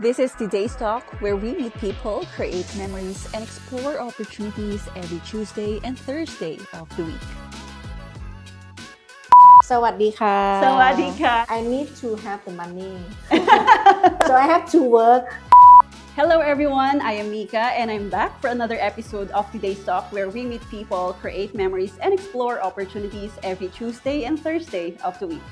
This is today's talk where we meet people, create memories, and explore opportunities every Tuesday and Thursday of the week. Sawadeeka. Sawadeeka. I need to have the money. So I have to work. Hello everyone, I am Mika and I'm back for another episode of today's talk where we meet people, create memories, and explore opportunities every Tuesday and Thursday of the week.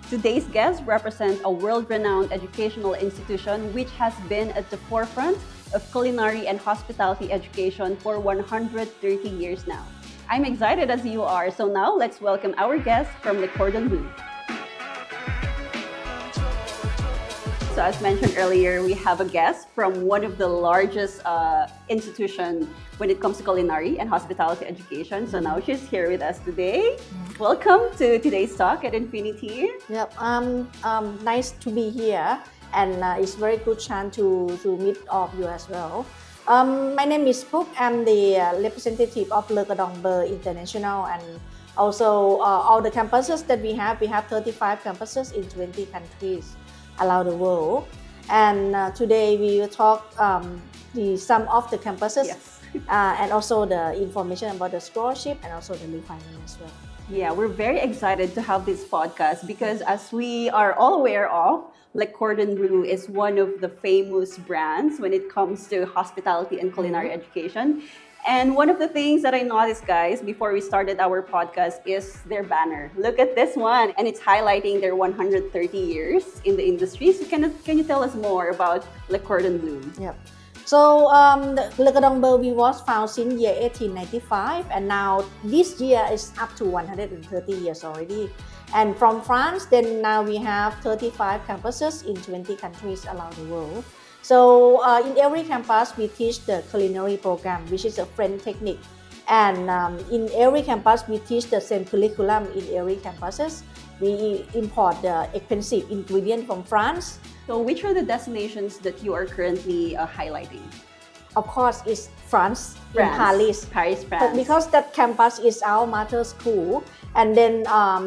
Today's guests represent a world-renowned educational institution which has been at the forefront of culinary and hospitality education for 130 years now. I'm excited as you are, so now let's welcome our guest from the Cordon Bleu. So as mentioned earlier, we have a guest from one of the largest institutions when it comes to culinary and hospitality education. So now she's here with us today. Welcome to today's talk at Infinity. Yep. Nice to be here, and it's very good chance to meet all of you as well. My name is Pook. I'm the representative of Le Cordon Bleu International, and also all the campuses that we have 35 campuses in 20 countries around the world. And today we will talk some of the campuses, Yes. and also the information about the scholarship and also the refinement as well. Yeah, we're very excited to have this podcast because as we are all aware of, like Cordon Bleu is one of the famous brands when it comes to hospitality and culinary education. And one of the things that I noticed, guys, before we started our podcast is their banner. Look at this one. And it's highlighting their 130 years in the industry. So can you tell us more about Le Cordon Bleu? Yep. So Le Cordon Bleu was founded since year 1895, and now this year is up to 130 years already. And from France, then now we have 35 campuses in 20 countries around the world. So in every campus, we teach the culinary program, which is a French technique. And in every campus, we teach the same curriculum in every campuses. We import the expensive ingredient from France. So which are the destinations that you are currently highlighting? Of course, it's France. In Paris. France. But because that campus is our mother school, and then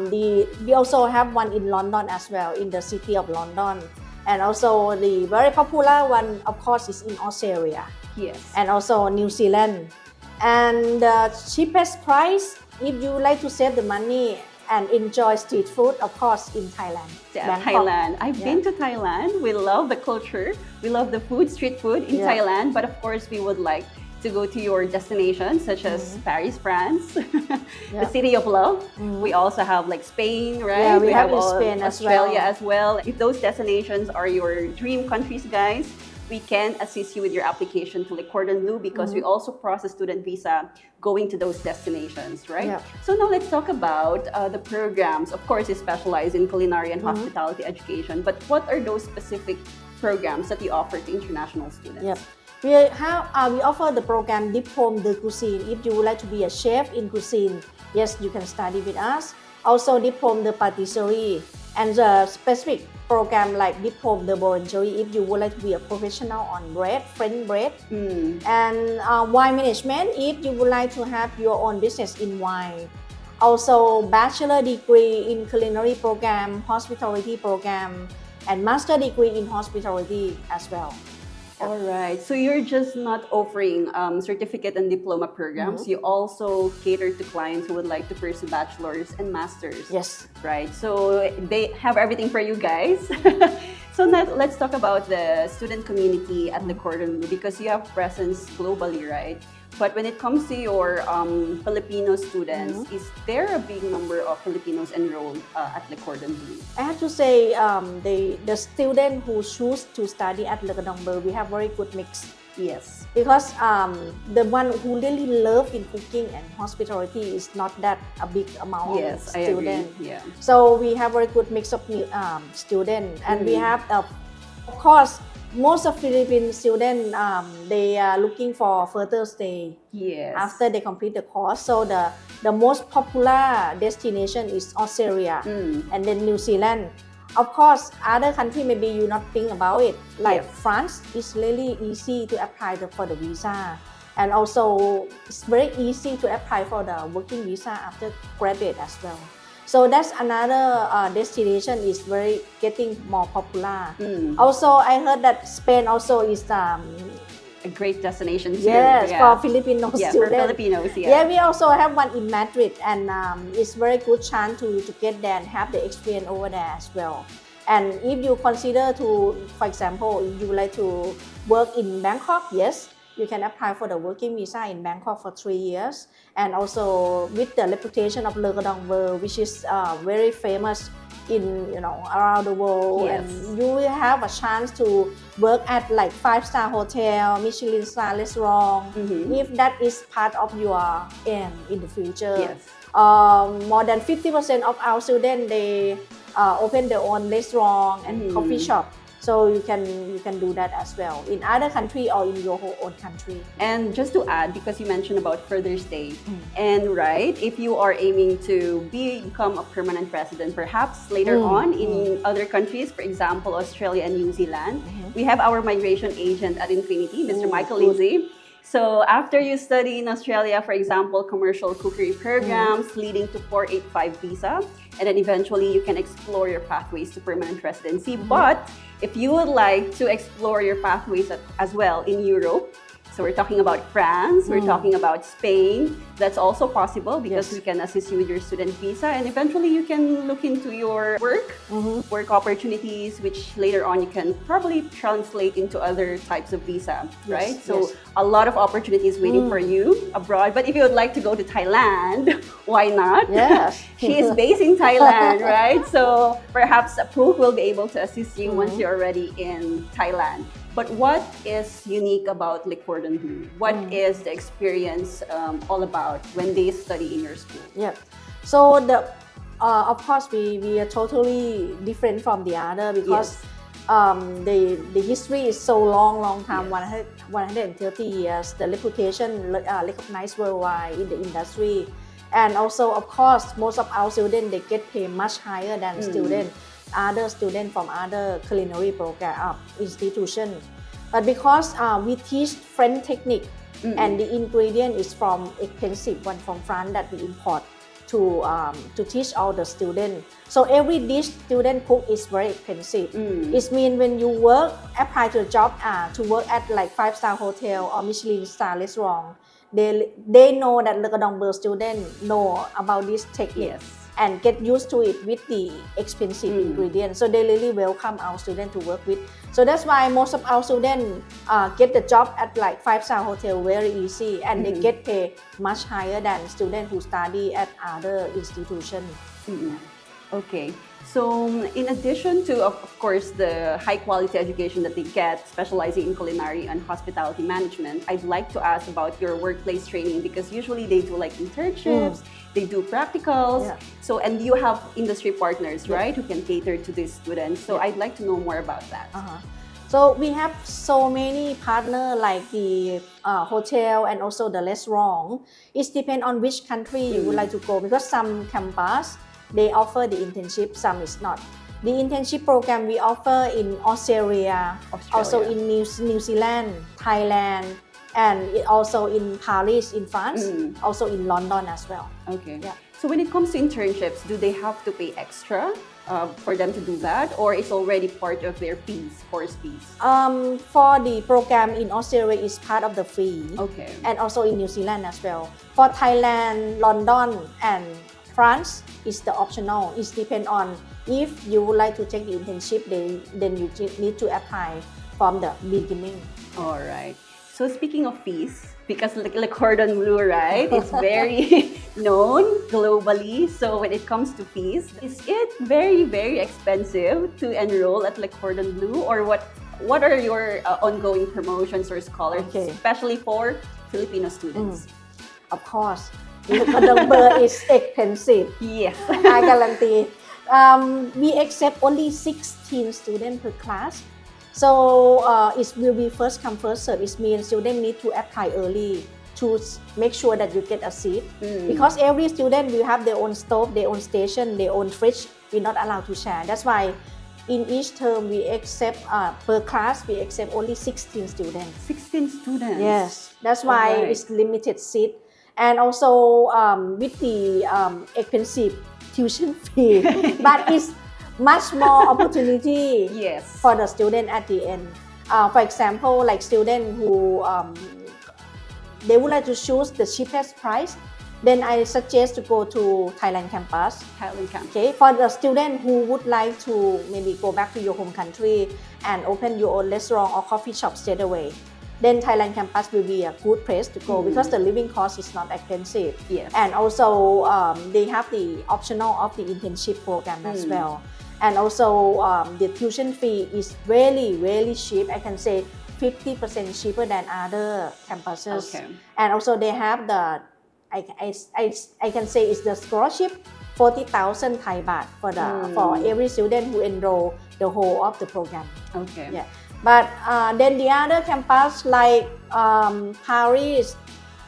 we also have one in London as well, in the city of London. And also the very popular one, of course, is in Australia. Yes. And also New Zealand. And the cheapest price, if you like to save the money and enjoy street food, of course, in Thailand. Yeah, Thailand. I've been to Thailand. We love the culture. We love the food, street food in Thailand. But of course, we would like to go to your destinations such as Paris, France, the city of love. We also have like Spain, right? Yeah, we have in Spain Australia as well. If those destinations are your dream countries, guys, we can assist you with your application to Le Cordon Bleu because we also process student visa going to those destinations, right? Yeah. So now let's talk about the programs. Of course, you specialize in culinary and hospitality education, but what are those specific programs that you offer to international students? Yep. We offer the program Diplôme de Cuisine. If you would like to be a chef in cuisine, yes, you can study with us. Also Diplôme de Patisserie, and the specific program like Diplôme de Boulangerie if you would like to be a professional on bread, French bread. And wine management if you would like to have your own business in wine. Also bachelor degree in culinary program, hospitality program, and master degree in hospitality as well. All right. So you're just not offering certificate and diploma programs. You also cater to clients who would like to pursue bachelor's and master's. Yes. Right. So they have everything for you guys. So now let's talk about the student community at Le Cordon Bleu because you have presence globally, right? But when it comes to your Filipino students, is there a big number of Filipinos enrolled at Le Cordon Bleu? I have to say the student who choose to study at Le Cordon Bleu, we have very good mix. Yes. Because the one who really love in cooking and hospitality is not that a big amount of students. I agree. Yeah. So we have very good mix of students, and we have of course most of Philippine students they are looking for further stay after they complete the course. So the most popular destination is Australia and then New Zealand. Of course, other country maybe you not think about it. Like France, it's really easy to apply for the visa, and also it's very easy to apply for the working visa after graduate as well. So that's another destination is very getting more popular. Also, I heard that Spain also is a great destination too. yes, for Filipino for students. Filipinos. Yeah, we also have one in Madrid, and it's very good chance to get there and have the experience over there as well. And if you consider to, for example, if you would like to work in Bangkok, yes, you can apply for the working visa in Bangkok for 3 years. And also with the reputation of Le Cordon Bleu, which is very famous in around the world, Yes. and you will have a chance to work at like 5-star hotel, Michelin star restaurant, if that is part of your aim in the future. Yes. More than 50% of our students they open their own restaurant and coffee shop. So you can do that as well in other country or in your own country. And just to add, because you mentioned about further stay, and right, if you are aiming to become a permanent resident, perhaps later on in other countries, for example, Australia and New Zealand, we have our migration agent at Infinity, Mr. Michael Lindsay. So after you study in Australia, for example, commercial cookery programs leading to 485 visa, and then eventually you can explore your pathways to permanent residency. But if you would like to explore your pathways as well in Europe, so we're talking about France, we're talking about Spain, that's also possible because we can assist you with your student visa, and eventually you can look into your work opportunities, which later on you can probably translate into other types of visa, right? So a lot of opportunities waiting for you abroad. But if you would like to go to Thailand, why not? Yes. She is based in Thailand, right? So perhaps Pook will be able to assist you once you're already in Thailand. But what is unique about Le Cordon Bleu? What is the experience all about when they study in your school? Yeah. So of course we are totally different from the other because the history is so long time, 130 years. The reputation recognized worldwide in the industry, and also of course most of our students they get paid much higher than other students from other culinary program institution. But because we teach French technique and the ingredient is from expensive one from France that we import to teach all the students. So every dish student cook is very expensive. It means when you apply to a job to work at like 5-star hotel or Michelin star restaurant, they know that Le Cordon Bleu students know about this technique. And get used to it with the expensive ingredients. So they really welcome our students to work with. So that's why most of our students get the job at like 5-star hotel very easy, and they get paid much higher than students who study at other institutions. Okay. So in addition to, of course, the high quality education that they get, specializing in culinary and hospitality management, I'd like to ask about your workplace training, because usually they do like internships, they do practicals. So, and you have industry partners, right, who can cater to these students. So I'd like to know more about that. So we have so many partners like the hotel and also the restaurant. It depends on which country you would like to go, because some campus they offer the internship, some is not. The internship program we offer in Australia, also in New Zealand, Thailand, and also in Paris, in France, also in London as well. Okay. So when it comes to internships, do they have to pay extra for them to do that, or it's already part of their course fees? For the program in Australia is part of the fee. Okay. And also in New Zealand as well. For Thailand, London, and France is the optional. It depends on if you would like to take the internship, then you need to apply from the beginning. All right. So speaking of fees, because Le Cordon Bleu, right, it's very known globally. So when it comes to fees, is it very, very expensive to enroll at Le Cordon Bleu, or what are your ongoing promotions or scholarships, especially for Filipino students? Of course. The number is expensive. Yes. I guarantee. We accept only 16 students per class. So it will be first come first serve. It means students need to apply early to make sure that you get a seat. Because every student will have their own stove, their own station, their own fridge. We're not allowed to share. That's why in each term we accept per class we accept only 16 students. 16 students. Yes. That's why it's limited seat. And also with the expensive tuition fee, but it's much more opportunity Yes. for the student at the end. For example, like student who they would like to choose the cheapest price, then I suggest to go to Thailand campus. Thailand campus. Okay, for the student who would like to maybe go back to your home country and open your own restaurant or coffee shop straight away, then Thailand campus will be a good place to go because the living cost is not expensive. Yes. And also they have the optional of the internship program as well. And also the tuition fee is really cheap. I can say 50% cheaper than other campuses. Okay. And also they have the I can say it's the scholarship 40,000 Thai baht for every student who enroll the whole of the program. Okay. Yeah. But then the other campus like Paris,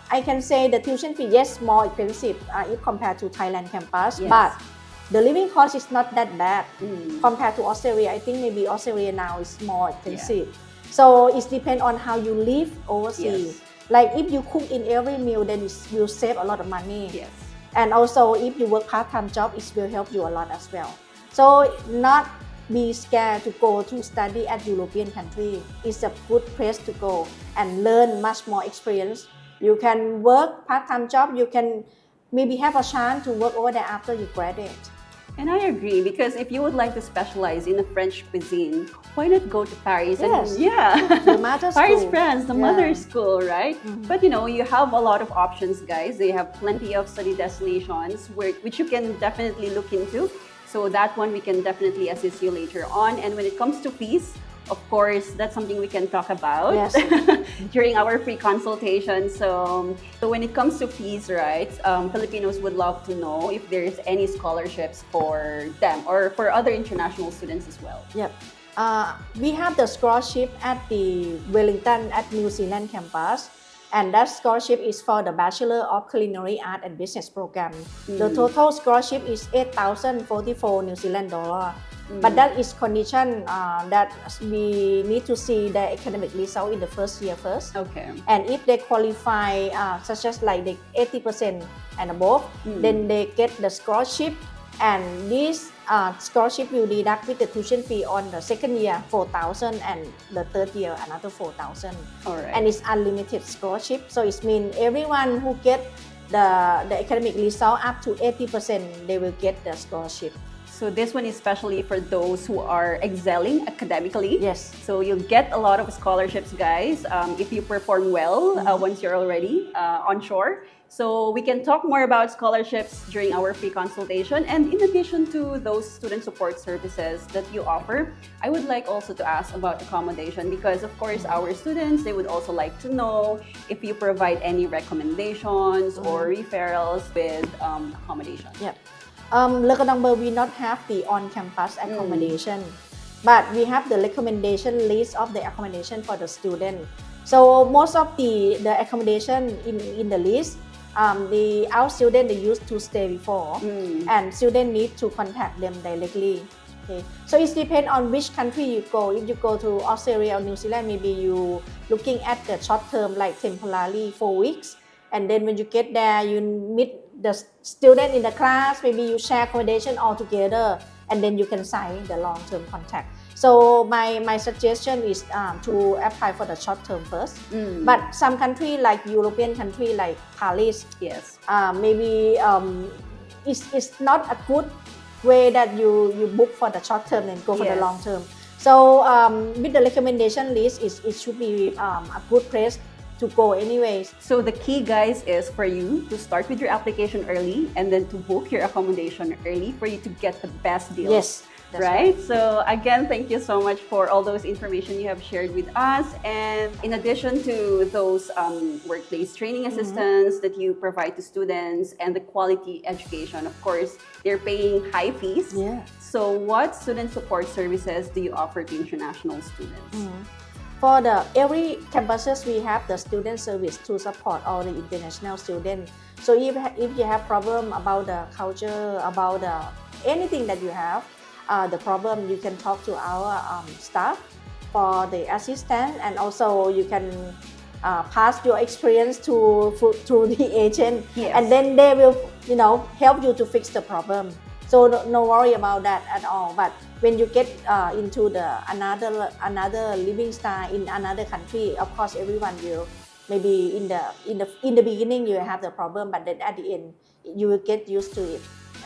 I can say the tuition fee yes more expensive if compared to Thailand campus, Yes. but the living cost is not that bad compared to Australia. I think maybe Australia now is more expensive. So it depends on how you live overseas. Yes. Like if you cook in every meal, then it will save a lot of money. Yes. And also if you work part-time job, it will help you a lot as well. So not be scared to go to study at European country. It's a good place to go and learn much more experience. You can work part-time job. You can maybe have a chance to work over there after you graduate. And I agree, because if you would like to specialize in the French cuisine, why not go to Paris? Yes. And, yeah. The mother Paris, school. France, the Yeah. mother school, right? But you know, you have a lot of options, guys. They have plenty of study destinations which you can definitely look into. So that one we can definitely assist you later on. And when it comes to fees, of course, that's something we can talk about Yes. during our free consultation. So when it comes to fees, right, Filipinos would love to know if there's any scholarships for them or for other international students as well. Yep. We have the scholarship at the Wellington at New Zealand campus, and that scholarship is for the Bachelor of Culinary Art and Business program. The total scholarship is 8,044 New Zealand dollar. But that is condition that we need to see the academic result in the first year first. Okay. And if they qualify, such as like the 80% and above, then they get the scholarship. And this scholarship will deduct with the tuition fee on the second year 4,000 and the third year another 4,000. All right. And it's unlimited scholarship. So it means everyone who get the academic result up to 80%, they will get the scholarship. So this one is especially for those who are excelling academically. Yes. So you'll get a lot of scholarships, guys, if you perform well once you're already on shore. So we can talk more about scholarships during our free consultation. And in addition to those student support services that you offer, I would like also to ask about accommodation, because of course our students, they would also like to know if you provide any recommendations or referrals with accommodation. Yeah. Le Cordon Bleu, we not have the on-campus accommodation, but we have the recommendation list of the accommodation for the student. So most of the accommodation in the list, our student, they used to stay before, and student need to contact them directly. Okay. So it depends on which country you go. If you go to Australia or New Zealand, maybe you looking at the short term, like temporarily 4 weeks. And then when you get there, you meet the student in the class, maybe you share accommodation all together, and then you can sign the long-term contract. So my suggestion is to apply for the short term first. But some country like European country like Paris, Yes. Maybe it's not a good way that you book for the short term and go for the Yes. long term. So with the recommendation list, it should be a good place to go anyways. So the key, guys, is for you to start with your application early and then to book your accommodation early for you to get the best deals. Yes, that's right? So again, thank you so much for all those information you have shared with us. And in addition to those workplace training assistance that you provide to students and the quality education, of course, they're paying high fees. Yeah. So what student support services do you offer to international students? For every campuses, we have the student service to support all the international students. So if you have problem about the culture, about anything that you have, the problem, you can talk to our staff for the assistance, and also you can pass your experience to the agent, Yes. and then they will help you to fix the problem. So no worry about that at all. But when you get into the another living style in another country, of course everyone will maybe in the beginning you have the problem, but then at the end you will get used to it.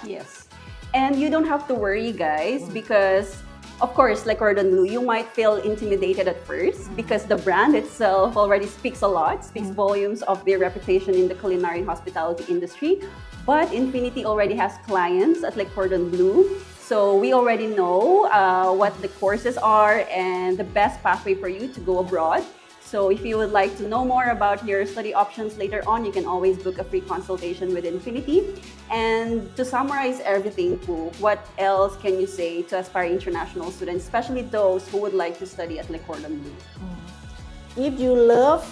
Yes. And you don't have to worry, guys, because of course, like Cordon Bleu, you might feel intimidated at first because the brand itself already speaks a lot, speaks volumes of their reputation in the culinary and hospitality industry. But Infinity already has clients at like Cordon Bleu. So we already know what the courses are and the best pathway for you to go abroad. So if you would like to know more about your study options later on, you can always book a free consultation with Infinity. And to summarize everything, Pook, what else can you say to aspiring international students, especially those who would like to study at Le Cordon Bleu? If you love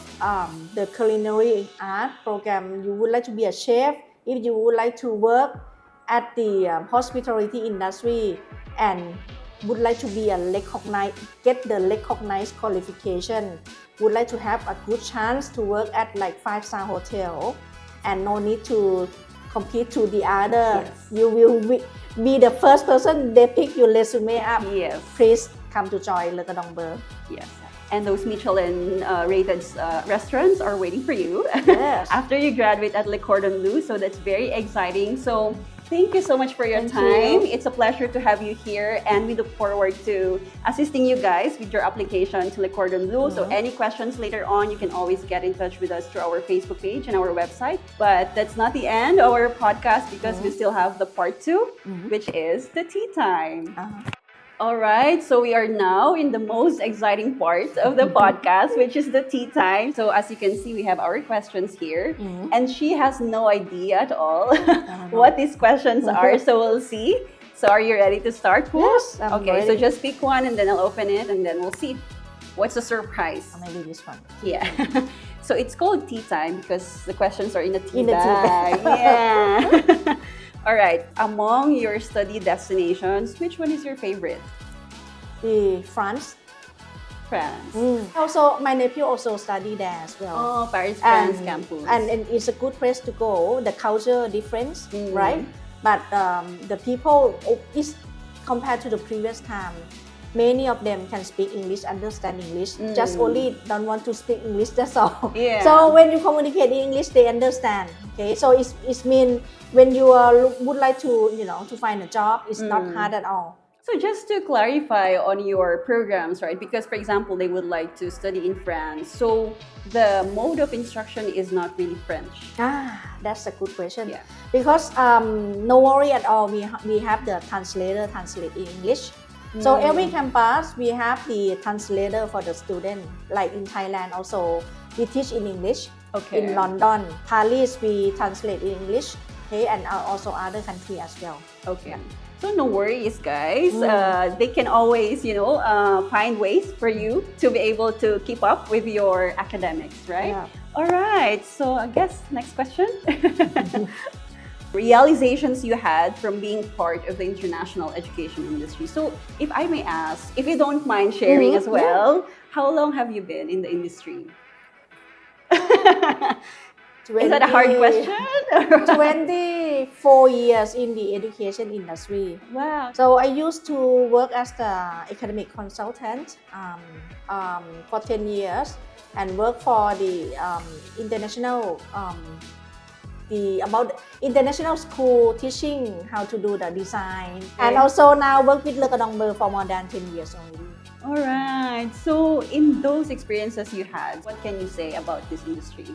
the culinary art program, you would like to be a chef, if you would like to work at the hospitality industry and would like to be get the recognized qualification, would like to have a good chance to work at like 5-star hotel and no need to compete to the other. Yes. You will be the first person they pick your resume up. Yes. Please come to join Le Cordon Bleu. Yes. And those Michelin rated restaurants are waiting for you Yes. after you graduate at Le Cordon Bleu. So that's very exciting. So thank you so much for your Thank time. you. It's a pleasure to have you here, and we look forward to assisting you guys with your application to Le Cordon Bleu. So any questions later on, you can always get in touch with us through our Facebook page and our website. But that's not the end of our podcast because we still have the part 2, which is the tea time. All right, so we are now in the most exciting part of the podcast, which is the tea time. So as you can see, we have our questions here, and she has no idea at all what these questions are. So we'll see. So are you ready to start? Yes, I'm okay, so ready. just pick one, and then I'll open it, and then we'll see. What's the surprise? Maybe this one. Yeah. So it's called tea time because the questions are in a tea In a tea bag. bag. Yeah. All right. Among your study destinations, which one is your favorite? The France. France. Also, my nephew also study there as well. Oh, Paris, France campus. And it's a good place to go. The culture difference, right? But the people is compared to the previous time. Many of them can speak English, understand English. Just only don't want to speak English. That's all. Yeah. So when you communicate in English, they understand. Okay. So it's mean when you would like to to find a job, it's not hard at all. So just to clarify on your programs, right? Because for example, they would like to study in France. So the mode of instruction is not really French. That's a good question. Yeah. Because no worry at all. We have the translator translate in English. So every campus we have the translator for the student. Like in Thailand also we teach in English. Okay. In London, Paris we translate in English. Okay, and also other country as well. Okay. So no worries, guys. They can always, find ways for you to be able to keep up with your academics, right? Yeah. All right. So I guess next question. Realizations you had from being part of the international education industry. So if I may ask, if you don't mind sharing as well, how long have you been in the industry? Is that a hard question? 24 years in the education industry. Wow. So I used to work as the academic consultant for 10 years and work for the international about international school teaching how to do the design. And also now work with Le Cordon Bleu for more than 10 years already. All right. So in those experiences you had, what can you say about this industry?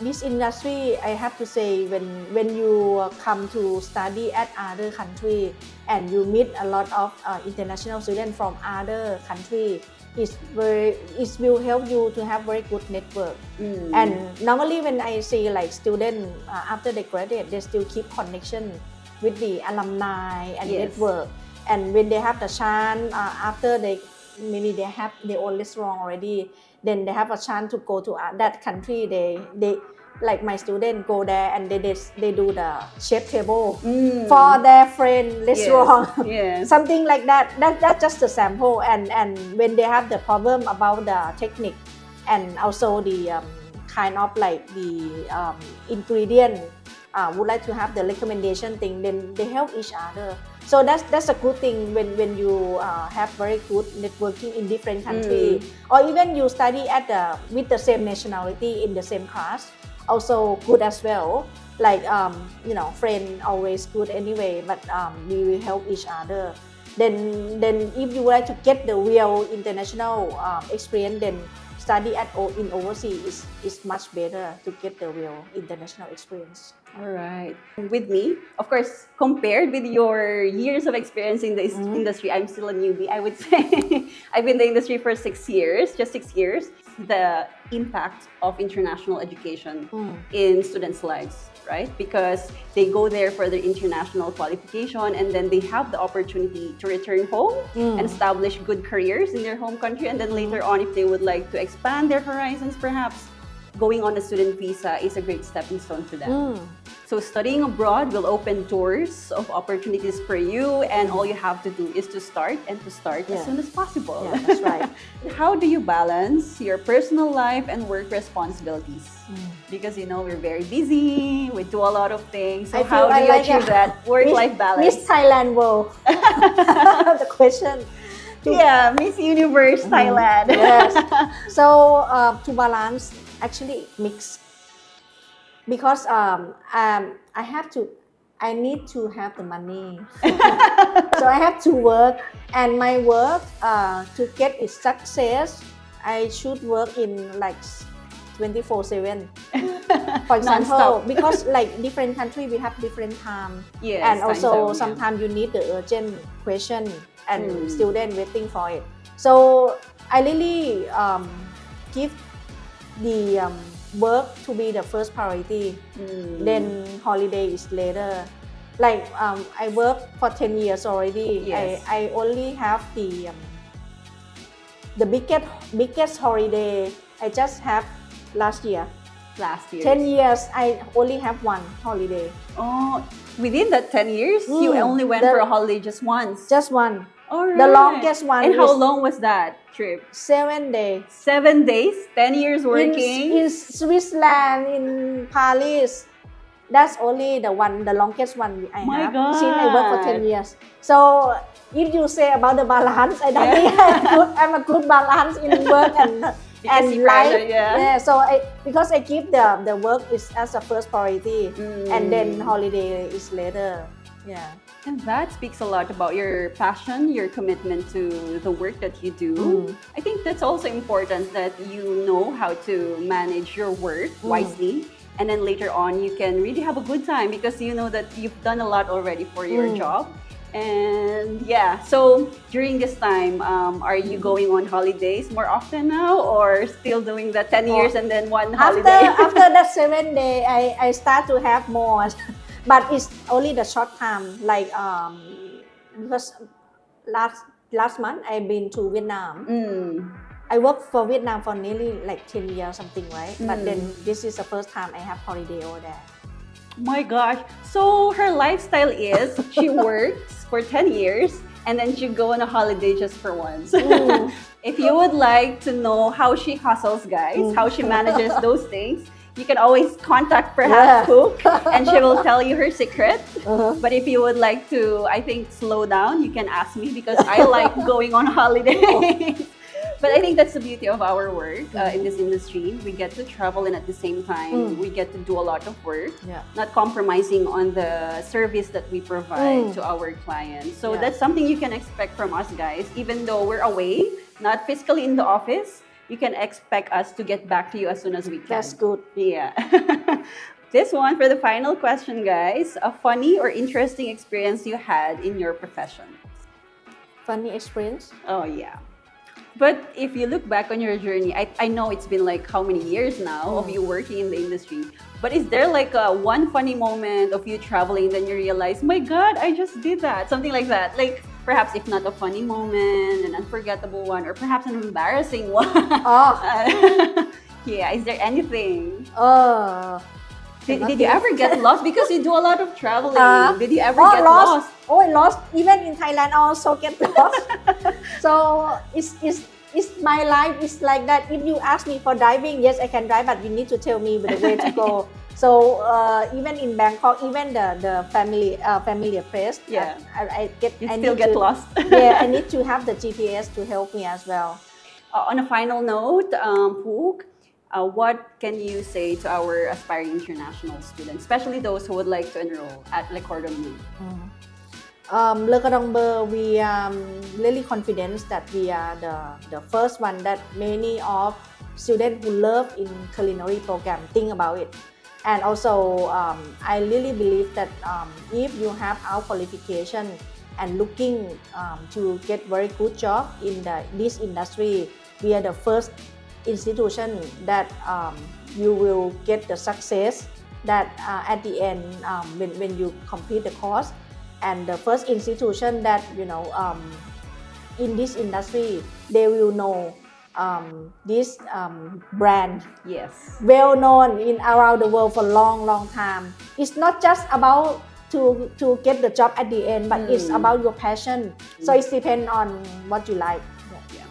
This industry, I have to say, when you come to study at other country and you meet a lot of international students from other country, it will help you to have very good network. And normally when I see like students after they graduate, they still keep connection with the alumni and network. And when they have the chance after maybe they have their own restaurant already, then they have a chance to go to that country. They like my students go there and they do the chef table for their friend restaurant. Yes. Something like that. That's just a sample. And when they have the problem about the technique and also the kind of like the ingredient would like to have the recommendation thing, then they help each other. So that's a good thing when you have very good networking in different country, or even you study with the same nationality in the same class, also good as well. Like friend always good anyway, but we will help each other. Then if you would like to get the real international experience, then study in overseas is much better to get the real international experience. All right. With me, of course, compared with your years of experience in this industry, I'm still a newbie, I would say. I've been in the industry for 6 years, just 6 years. The impact of international education in students' lives, right? Because they go there for their international qualification and then they have the opportunity to return home and establish good careers in their home country. And then later on, if they would like to expand their horizons, perhaps going on a student visa is a great stepping stone for them. So studying abroad will open doors of opportunities for you, and all you have to do is to start as soon as possible. Yeah, that's right. How do you balance your personal life and work responsibilities? Because we're very busy, we do a lot of things. So how do you achieve that work-life balance? Miss Thailand world. The question. Yeah, Miss Universe Thailand. Yes. So to balance, actually mix. Because I need to have the money. So I have to work, and my work to get its success, I should work in like 24/7. For example, Non-stop. because like different country we have different time, Yes, and also time zone, sometimes you need the urgent question and student waiting for it. So I really give the work to be the first priority, then holiday is later. Like I work for 10 years already. Yes. I only have the biggest holiday I just have last year. 10 years I only have one holiday. Oh, within that 10 years, you only went for a holiday just once. Just one. All right. The longest one. And how long was that trip? 7 days. 7 days, 10 years working. In Switzerland, in Paris. That's only the longest one I My have. God. Since I work for 10 years. So if you say about the balance, I don't think I'm a good balance in work and life. So because I keep the work is as a first priority, and then holiday is later. Yeah. And that speaks a lot about your passion, your commitment to the work that you do. I think that's also important, that you know how to manage your work wisely. And then later on, you can really have a good time because you know that you've done a lot already for your job. And yeah, so during this time, are you going on holidays more often now, or still doing the 10 years and then one holiday? After that 7 day, I start to have more. But it's only the short time, like because last month I've been to Vietnam. I worked for Vietnam for nearly like 10 years something, right? But then this is the first time I have holiday over there. My gosh. So her lifestyle is she works for 10 years and then she go on a holiday just for once. If you would like to know how she hustles, guys, how she manages those things, you can always contact perhaps Pook and she will tell you her secret. But if you would like to, I think, slow down, you can ask me because I like going on holidays. But I think that's the beauty of our work in this industry. We get to travel, and at the same time, we get to do a lot of work, not compromising on the service that we provide to our clients. So that's something you can expect from us, guys. Even though we're away, not physically in the office, you can expect us to get back to you as soon as we can. That's good. Yeah. This one for the final question, guys. A funny or interesting experience you had in your profession? Funny experience? Oh, yeah. But if you look back on your journey, I know it's been like how many years now of you working in the industry. But is there like one funny moment of you traveling, then you realize, my God, I just did that? Something like that. Like perhaps if not a funny moment, an unforgettable one, or perhaps an embarrassing one. Yeah, is there anything? Did you ever get lost? Because you do a lot of traveling. Did you ever get lost? Oh, I lost. Even in Thailand, I also get lost. So it's my life is like that. If you ask me for driving, yes, I can drive, but you need to tell me the way to go. So even in Bangkok, even the familiar place, Yeah. I get You I still need get to, lost. yeah, I need to have the GPS to help me as well. On a final note, Pook, what can you say to our aspiring international students, especially those who would like to enroll at Le Cordon Bleu? Le Cordon Bleu, we are really confident that we are the first one that many of students who love in culinary program think about it. And also, I really believe that if you have our qualification and looking to get very good job in this industry, we are the first institution that you will get the success that at the end when you complete the course, and the first institution that in this industry they will know this brand Yes. well known in around the world for long time. It's not just about to get the job at the end, but it's about your passion. So it depends on what you like. Yeah.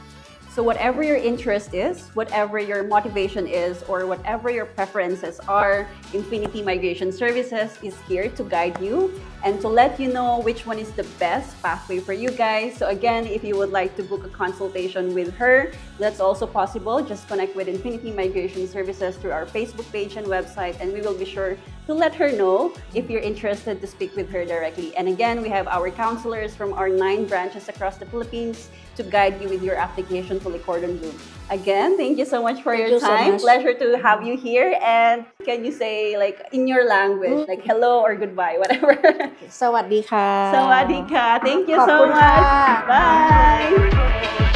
So whatever your interest is, whatever your motivation is, or whatever your preferences are, Infinity Migration Services is here to guide you and to let you know which one is the best pathway for you guys. So again, if you would like to book a consultation with her, that's also possible. Just connect with Infinity Migration Services through our Facebook page and website, and we will be sure to let her know if you're interested to speak with her directly. And again, we have our counselors from our 9 branches across the Philippines to guide you with your application to Le Cordon Bleu. Again, thank you so much for your you so time. much. Pleasure to have you here. And can you say, like, in your language, like hello or goodbye, whatever? สวัสดีค่ะ Sawadeeka. Thank you ขอบ so คุณค่ะ much. Bye.